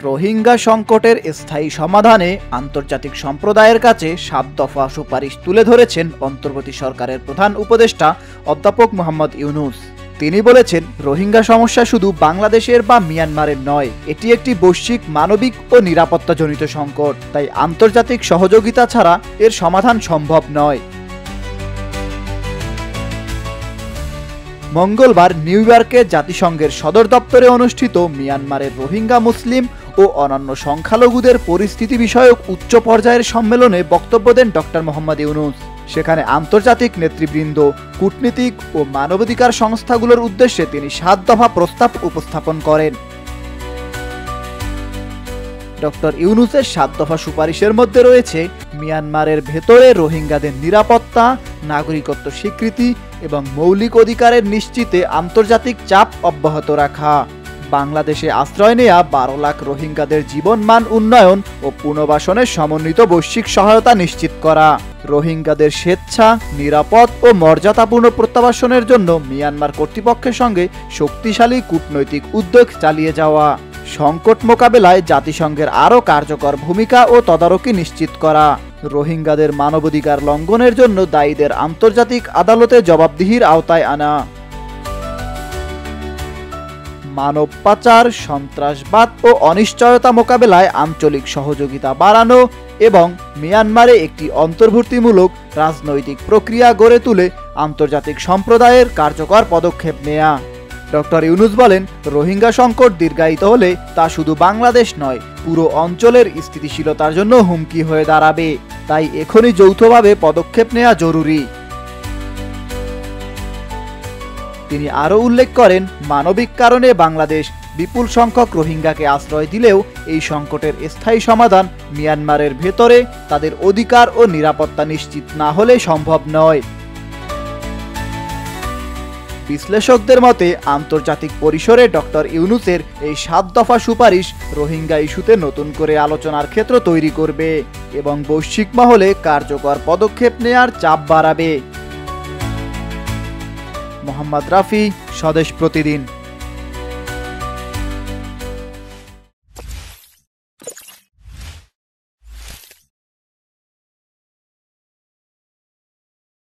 রোহিঙ্গা সংকটের স্থায়ী সমাধানে আন্তর্জাতিক সম্প্রদায়ের কাছে ৭ দফা সুপারিশ তুলে ধরেছেন অন্তর্বর্তী সরকারের প্রধান উপদেষ্টা অধ্যাপক মোহাম্মদ ইউনূস। তিনি বলেছেন, রোহিঙ্গা সমস্যা শুধু বাংলাদেশের বা মিয়ানমারের নয়, এটি একটি বৈশ্বিক মানবিক ও নিরাপত্তাজনিত সংকট। তাই আন্তর্জাতিক সহযোগিতা ছাড়া এর সমাধান সম্ভব নয়। মঙ্গলবার নিউ ইয়র্কে জাতিসংঘের সদর দপ্তরে অনুষ্ঠিত মিয়ানমারের রোহিঙ্গা মুসলিম ও অন্যান্য সংখ্যালঘুদের পরিস্থিতি বিষয়ক উচ্চ পর্যায়ের সম্মেলনে বক্তব্য দেন ডক্টর মোহাম্মদ ইউনূস। সেখানে আন্তর্জাতিক নেতৃবৃন্দ, কূটনীতিক ও মানবাধিকার সংস্থাগুলোর উদ্দেশ্যে তিনি ৭ দফা প্রস্তাব উপস্থাপন করেন। ডক্টর ইউনূসের ৭ দফা সুপারিশের মধ্যে রয়েছে মিয়ানমারের ভেতরে রোহিঙ্গাদের নিরাপত্তা, নাগরিকত্ব স্বীকৃতি এবং মৌলিক অধিকারের নিশ্চিতে আন্তর্জাতিক চাপ অব্যাহত রাখা, বাংলাদেশে আশ্রয় নেয়া ১২ লাখ রোহিঙ্গাদের জীবনমান উন্নয়ন ও পুনর্বাসনের সমন্বিত বৈশ্বিক সহায়তা নিশ্চিত করা, রোহিঙ্গাদের স্বেচ্ছা, নিরাপদ ও মর্যাদাপূর্ণ প্রত্যাবাসনের জন্য মিয়ানমার কর্তৃপক্ষের সঙ্গে শক্তিশালী কূটনৈতিক উদ্যোগ চালিয়ে যাওয়া, সংকট মোকাবেলায় জাতিসংঘের আরও কার্যকর ভূমিকা ও তদারকি নিশ্চিত করা, রোহিঙ্গাদের মানবাধিকার লঙ্ঘনের জন্য দায়ীদের আন্তর্জাতিক আদালতে জবাবদিহির আওতায় আনা, মানব পাচার, সন্ত্রাসবাদ ও অনিশ্চয়তা মোকাবেলায় আঞ্চলিক সহযোগিতা বাড়ানো এবং মিয়ানমারে একটি অন্তর্ভুক্তিমূলক রাজনৈতিক প্রক্রিয়া গড়ে তুলে আন্তর্জাতিক সম্প্রদায়ের কার্যকর পদক্ষেপ নেয়া। ডক্টর ইউনূস বলেন, রোহিঙ্গা সংকট দীর্ঘায়িত হলে তা শুধু বাংলাদেশ নয়, পুরো অঞ্চলের স্থিতিশীলতার জন্য হুমকি হয়ে দাঁড়াবে। তাই এখনই যৌথভাবে পদক্ষেপ নেওয়া জরুরি। তিনি আরও উল্লেখ করেন, মানবিক কারণে বাংলাদেশ বিপুল সংখ্যক রোহিঙ্গাকে আশ্রয় দিলেও এই সংকটের স্থায়ী সমাধান মিয়ানমারের ভেতরে তাদের অধিকার ও নিরাপত্তা নিশ্চিত না হলে সম্ভব নয়। বিশ্লেষকদের মতে, আন্তর্জাতিক পরিসরে ডক্টর ইউনূসের এই ৭ দফা সুপারিশ রোহিঙ্গা ইস্যুতে নতুন করে আলোচনার ক্ষেত্র তৈরি করবে এবং বৈশ্বিক মহলে কার্যকর পদক্ষেপ নেয়ার চাপ বাড়াবে। মোহাম্মদ রাফি, স্বদেশ প্রতিদিন।